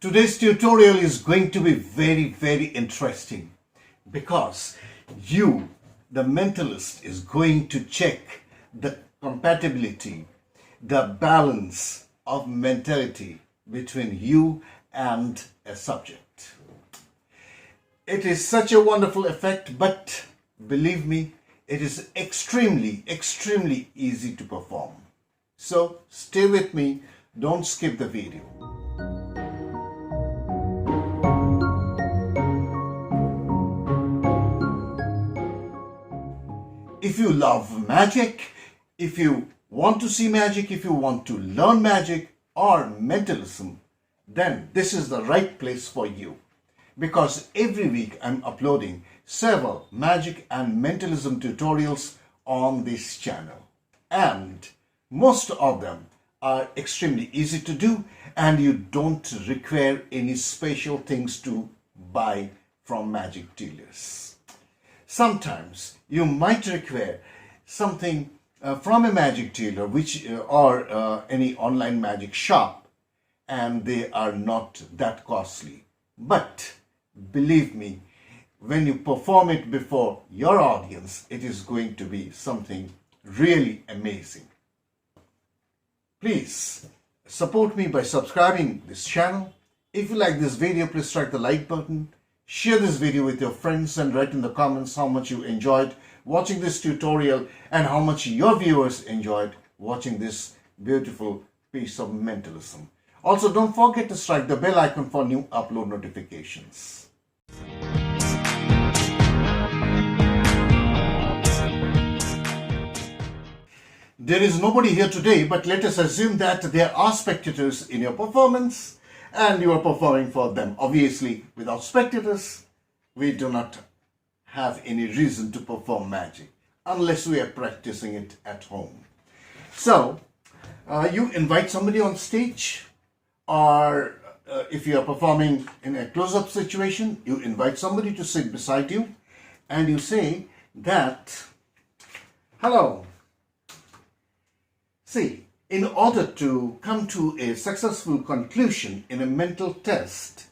Today's tutorial is going to be very interesting because you, the mentalist, is going to check the compatibility, the balance of mentality between you and a subject. It is such a wonderful effect, but believe me, it is extremely easy to perform. So stay with me, don't skip the video. If you love magic, if you want to see magic, if you want to learn magic or mentalism, then this is the right place for you. Because every week I'm uploading several magic and mentalism tutorials on this channel. And most of them are extremely easy to do and you don't require any special things to buy from magic dealers. Sometimes you might require something from a magic dealer or any online magic shop, and they are not that costly. But believe me, when you perform it before your audience, it is going to be something really amazing. Please support me by subscribing this channel. If you like this video, please strike the like button. Share this video with your friends and write in the comments how much you enjoyed watching this tutorial and how much your viewers enjoyed watching this beautiful piece of mentalism. Also, don't forget to strike the bell icon for new upload notifications. There is nobody here today, but let us assume that there are spectators in your performance and you are performing for them. Obviously, without spectators, we do not have any reason to perform magic unless we are practicing it at home. So, you invite somebody on stage, or if you are performing in a close-up situation, you invite somebody to sit beside you and you say that, hello. See, in order to come to a successful conclusion in a mental test,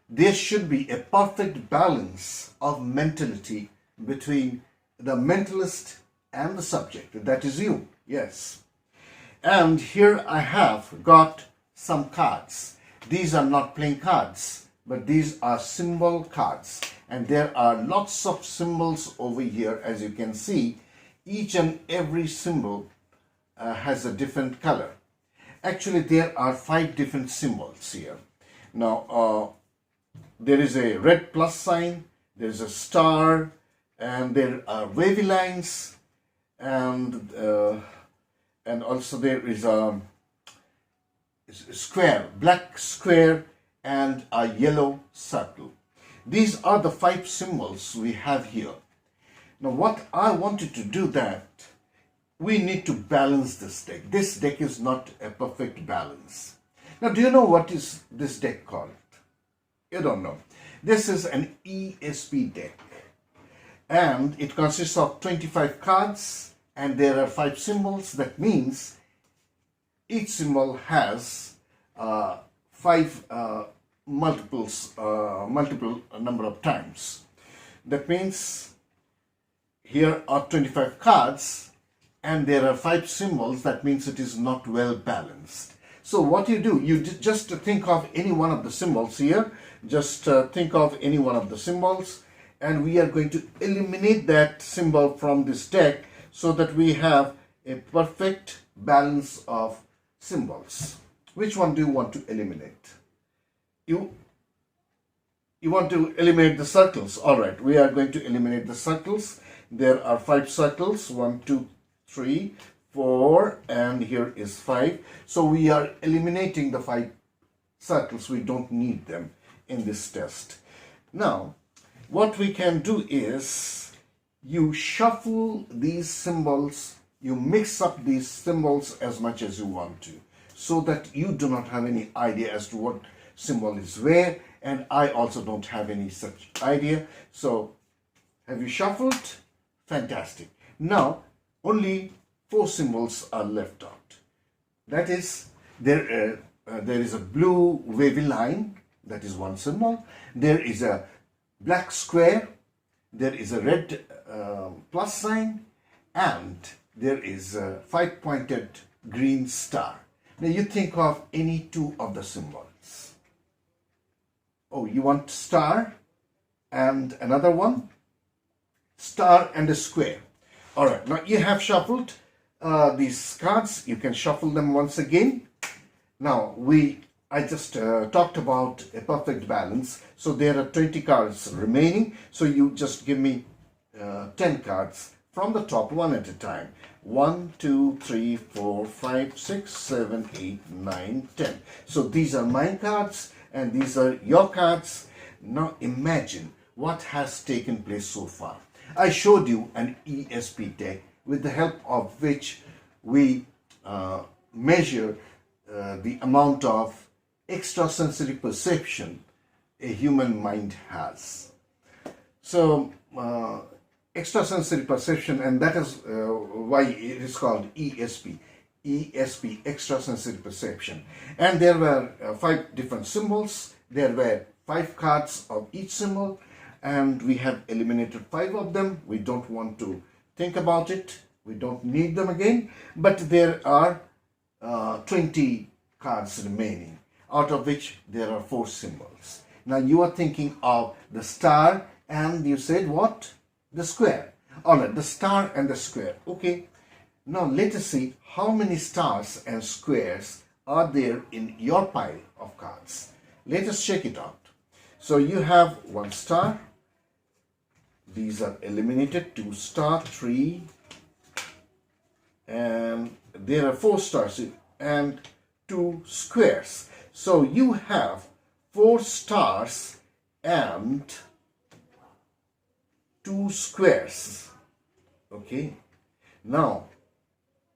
there should be a perfect balance of mentality between the mentalist and the subject. That is you, yes. And here I have got some cards. These are not playing cards, but these are symbol cards. And there are lots of symbols over here, as you can see. Each and every symbol has a different color. Actually, there are 5 different symbols here. Now, there is a red plus sign, there is a star, and there are wavy lines, and also there is a square, black square, and a yellow circle. These are the 5 symbols we have here. Now, what I wanted to do that we need to balance this deck. This deck is not a perfect balance. Now, do you know what is this deck called? You don't know. This is an ESP deck. And it consists of 25 cards and there are 5 symbols. That means each symbol has 5 multiple number of times. That means here are 25 cards and there are 5 symbols. That means it is not well balanced. So what you do, you just think of any one of the symbols here. Just think of any one of the symbols and we are going to eliminate that symbol from this deck so that we have a perfect balance of symbols. Which one do you want to eliminate? You want to eliminate the circles. Alright, we are going to eliminate the circles. There are 5 circles, 1, 2, 3, 4, and here is 5. So we are eliminating the 5 circles. We don't need them in this test. Now, what we can do is you shuffle these symbols, you mix up these symbols as much as you want to, so that you do not have any idea as to what symbol is where, and I also don't have any such idea. So, have you shuffled? Fantastic. Now, only 4 symbols are left out. That is, there is a blue wavy line, that is one symbol. There is a black square, there is a red plus sign, and there is a 5-pointed green star. Now you think of any two of the symbols. Oh, you want star and another one? Star and a square. All right, now you have shuffled these cards. You can shuffle them once again. Now I just talked about a perfect balance. So there are 20 cards remaining. So you just give me 10 cards from the top, one at a time. 1, 2, 3, 4, 5, 6, 7, 8, 9, 10. So these are my cards and these are your cards. Now imagine what has taken place so far. I showed you an ESP deck with the help of which we measure the amount of extrasensory perception a human mind has. So extrasensory perception, and that is why it is called ESP. ESP, extrasensory perception. And there were 5 different symbols. There were 5 cards of each symbol, and we have eliminated 5 of them. We don't want to think about it. We don't need them again. But there are 20 cards remaining, out of which there are 4 symbols. Now you are thinking of the star, and you said what? The square. All right, the star and the square. Okay. Now let us see how many stars and squares are there in your pile of cards. Let us check it out. So you have 1 star. These are eliminated. 2 star, 3, and there are 4 stars and 2 squares. So you have 4 stars and 2 squares. Okay. Now,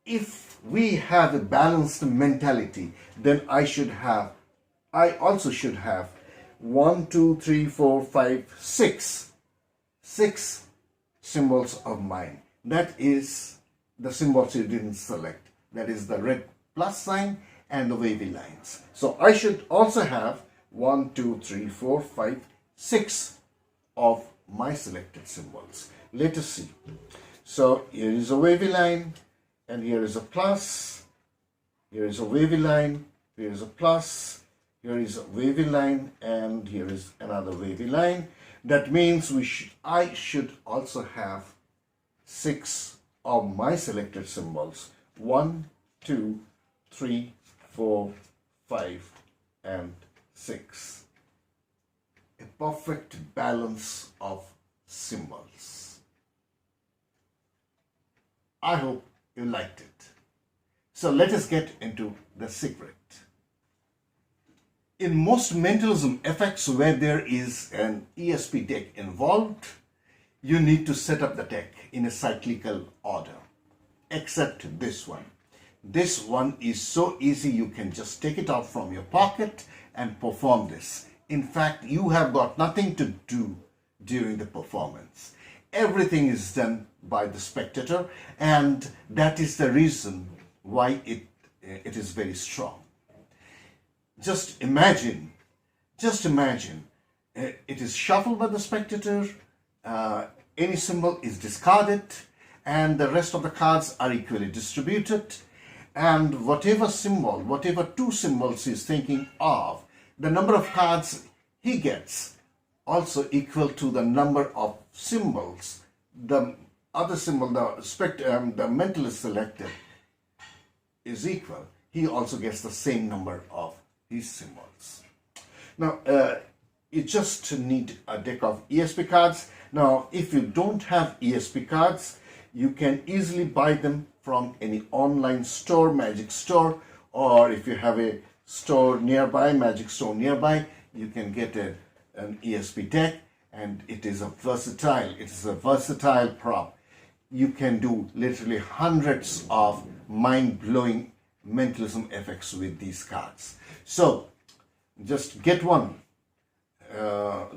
if we have a balanced mentality, then I also should have 1, 2, 3, 4, 5, 6. 6 symbols of mine. That is the symbols you didn't select. That is the red plus sign and the wavy lines. So I should also have 1, 2, 3, 4, 5, 6 of my selected symbols. Let us see. So here is a wavy line, and here is a plus. Here is a wavy line. Here is a plus. Here is a wavy line, and here is another wavy line. That means I should also have 6 of my selected symbols. 1, 2, 3, 4, 5, and 6. A perfect balance of symbols. I hope you liked it. So let us get into the secret. In most mentalism effects where there is an ESP deck involved, you need to set up the deck in a cyclical order, except this one. This one is so easy, you can just take it out from your pocket and perform this. In fact, you have got nothing to do during the performance. Everything is done by the spectator, and that is the reason why it is very strong. Just imagine, it is shuffled by the spectator, any symbol is discarded, and the rest of the cards are equally distributed, and whatever 2 symbols he's thinking of, the number of cards he gets also equal to the number of symbols the other symbol, the mentalist selected, is equal. He also gets the same number of these symbols. Now, you just need a deck of ESP cards. Now, if you don't have ESP cards, you can easily buy them from any online store, magic store, or if you have a store nearby, magic store nearby, you can get an ESP deck, and it is a versatile prop. You can do literally hundreds of mind-blowing mentalism effects with these cards. So just get one.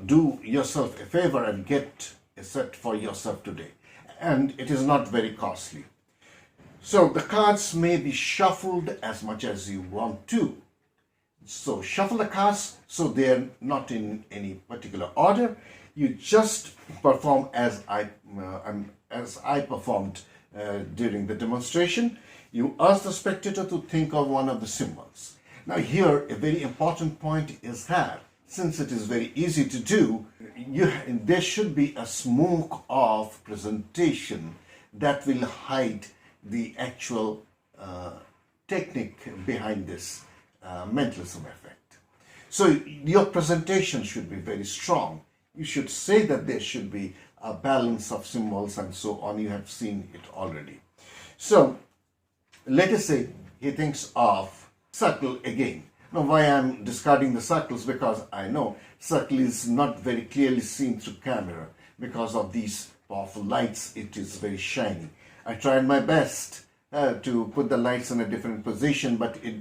Do yourself a favor and get a set for yourself today. And it is not very costly. So the cards may be shuffled as much as you want to. So shuffle the cards so they're not in any particular order. You just perform as I performed during the demonstration. You ask the spectator to think of one of the symbols. Now here a very important point is that since it is very easy to do, there should be a smoke of presentation that will hide the actual technique behind this mentalism effect. So your presentation should be very strong. You should say that there should be a balance of symbols and so on. You have seen it already. So let us say he thinks of circle again. Now why I'm discarding the circles, because I know circle is not very clearly seen through camera because of these powerful lights. It is very shiny. I tried my best to put the lights in a different position, but it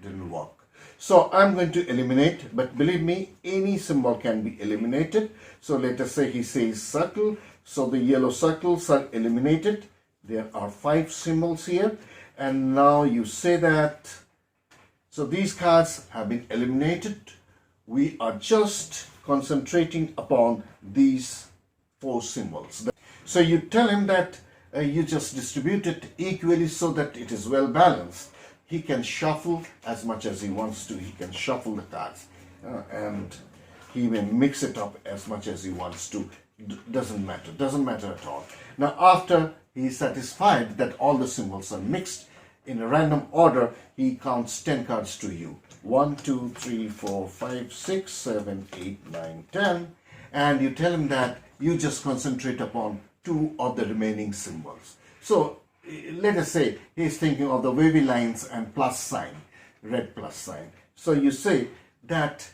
didn't work. So I'm going to eliminate, but believe me, any symbol can be eliminated. So let us say he says circle, so the yellow circles are eliminated. There are 5 symbols here, and now you say that, so these cards have been eliminated. We are just concentrating upon these 4 symbols. So you tell him that you just distribute it equally so that it is well balanced. He can shuffle as much as he wants to. He can shuffle the cards and he may mix it up as much as he wants to. Doesn't matter at all. Now after he is satisfied that all the symbols are mixed in a random order, he counts 10 cards to you. 1, 2, 3, 4, 5, 6, 7, 8, 9, 10. And you tell him that you just concentrate upon 2 of the remaining symbols. So let us say he's thinking of the wavy lines and plus sign, red plus sign. So you say that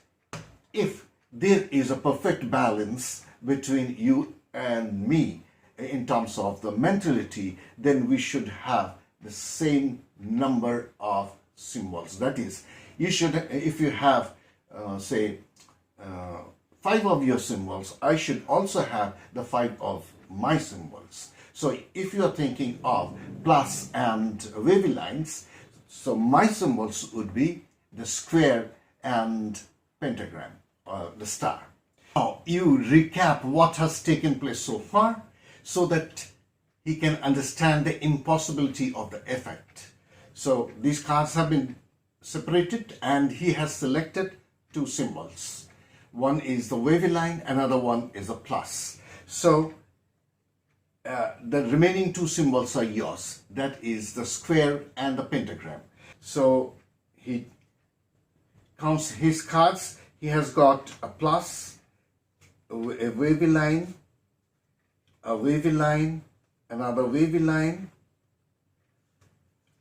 if there is a perfect balance between you and me in terms of the mentality, then we should have the same number of symbols. That is, you should, if you have say 5 of your symbols, I should also have the 5 of my symbols. So if you are thinking of plus and wavy lines, so my symbols would be the square and pentagram, the star. Now you recap what has taken place so far so that he can understand the impossibility of the effect. So these cards have been separated and he has selected 2 symbols. One is the wavy line, another one is a plus. So the remaining 2 symbols are yours. That is the square and the pentagram. So he counts his cards. He has got a plus, a wavy line, another wavy line,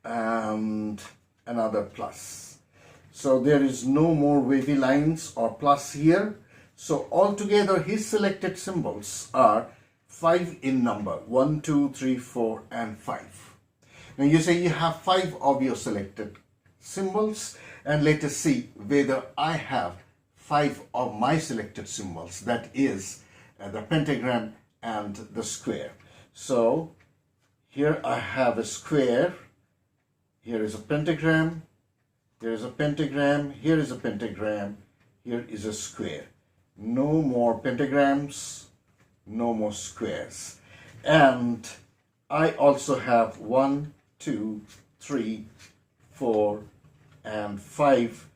and another plus. So there is no more wavy lines or plus here. So altogether his selected symbols are 5 in number. 1, 2, 3, 4 and 5. Now you say you have 5 of your selected symbols, and let us see whether I have 5 of my selected symbols, that is the pentagram and the square. So here I have a square, here is a pentagram, here is a pentagram, here is a pentagram, here is a square. No more pentagrams, no more squares. And I also have 1, 2, 3, 4 and 5,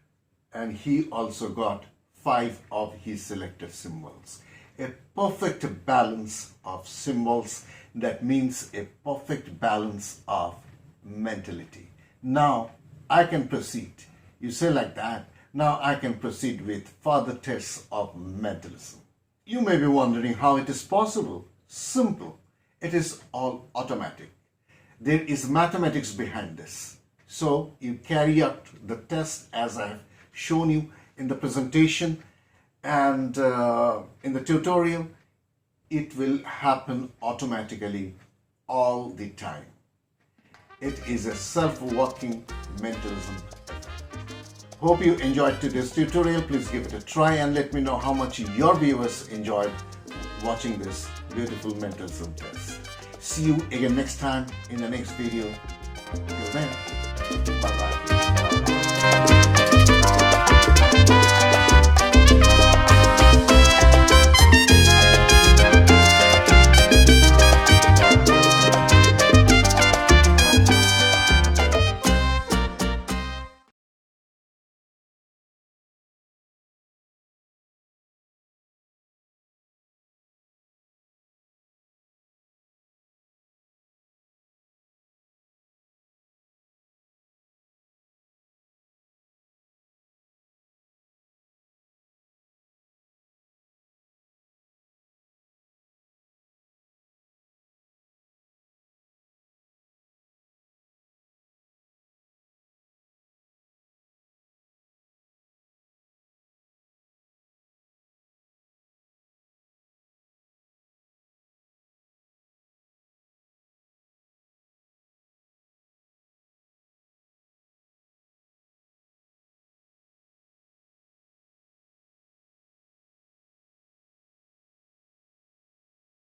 and he also got 5 of his selected symbols. A perfect balance of symbols, that means a perfect balance of mentality. Now I can proceed. You say like that, now I can proceed with further tests of mentalism. You may be wondering how it is possible. Simple. It is all automatic. There is mathematics behind this. So you carry out the test as I have shown you in the presentation and in the tutorial. It will happen automatically all the time. It is a self-working mentalism. Hope you enjoyed today's tutorial. Please give it a try and let me know how much your viewers enjoyed watching this beautiful mentalism test. See you again next time in the next video. Till then, bye-bye.